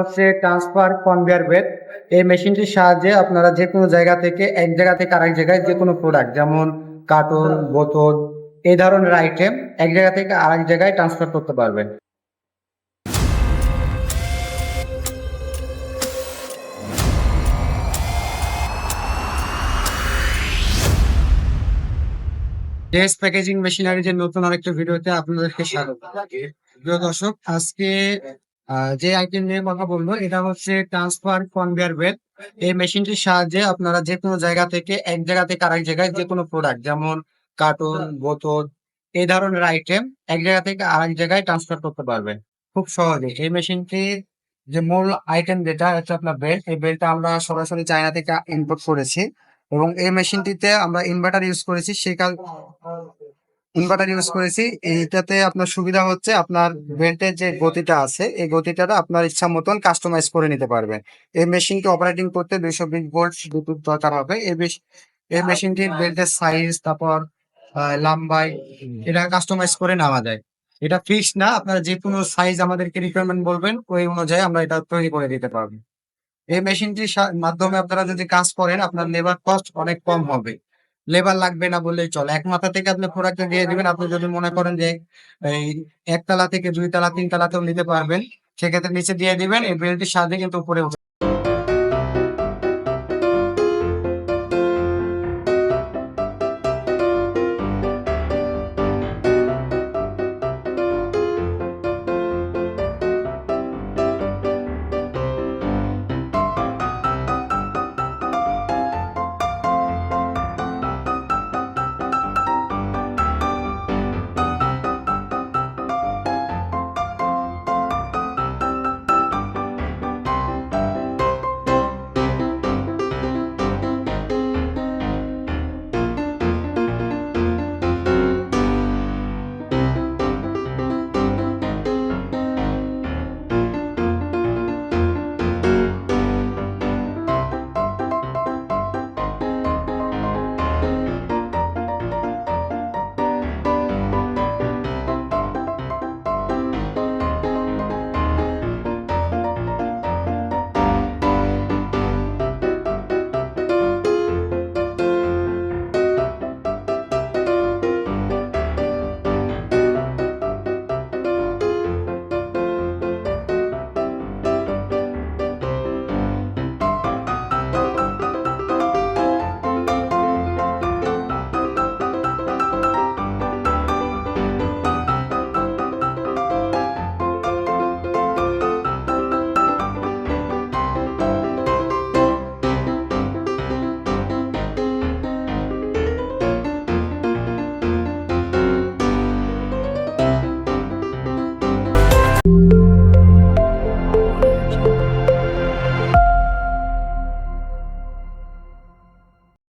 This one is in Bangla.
হচ্ছে ট্রান্সফার কনভেয়ার বেল্ট। এই মেশিনটির সাহায্যে আপনারা যে কোনো জায়গা থেকে এক জায়গা থেকে আরেক জায়গায় যে কোনো প্রোডাক্ট যেমন কার্টুন, বোতল এই ধরনের আইটেম এক জায়গা থেকে আরেক জায়গায় ট্রান্সফার করতে পারবেন। ডেস প্যাকেজিং মেশিনারি যে নতুন আরেকটা ভিডিওতে আপনাদেরকে স্বাগত। প্রিয় দর্শক, আজকে যে আইটেম নিয়ে কথা বলবো এটা হচ্ছে ট্রান্সফার কনভেয়ার বেল্ট। এই মেশিনটির সাহায্যে আপনারা যে কোনো জায়গা থেকে এক জায়গা থেকে আরেক জায়গায় যে কোনো প্রোডাক্ট যেমন কার্টুন, বোতল এই ধরনের আইটেম এক জায়গা থেকে আরেক জায়গায় ট্রান্সফার করতে পারবেন খুব সহজে। এই মেশিনটির যে মূল আইটেম যেটা হচ্ছে আপনার বেল্ট, এই বেল্টটা আমরা সরাসরি চায়না থেকে ইম্পোর্ট করেছি এবং এই মেশিনটিতে আমরা ইনভার্টার ইউজ করেছি। এইটাতে আপনার সুবিধা হচ্ছে আপনার বেল্টের যে গতিটা আছে এই গতিটা আপনার ইচ্ছা মতন কাস্টমাইজ করে নিতে পারবেন। এই মেশিনটি অপারেটিং করতে 220 ভোল্ট বিদ্যুৎ দরকার হবে। এই মেশিনটির বেল্টের সাইজ, তারপর লম্বাই এটা কাস্টমাইজ করে নেওয়া যায়। এটা ফিক্সড না, আপনারা যে কোনো সাইজ আমাদেরকে রিকোয়ারমেন্ট বলবেন, ওই অনুযায়ী আমরা এটা তৈরি করে দিতে পারবো। এই মেশিনটির মাধ্যমে আপনারা যদি কাজ করেন আপনার লেবার কস্ট অনেক কম হবে। লেবার লাগবে না বললেই চলে, এক মাথা থেকে আপনি প্রোডাক্ট দিয়ে দিবেন। আপনি যদি মনে করেন যে এই একতলা থেকে 2 তলা 3 তলাতেও নিতে পারবেন, সেক্ষেত্রে নিচে দিয়ে দিবেন, এই বেল্টের সাহায্যে কিন্তু উপরে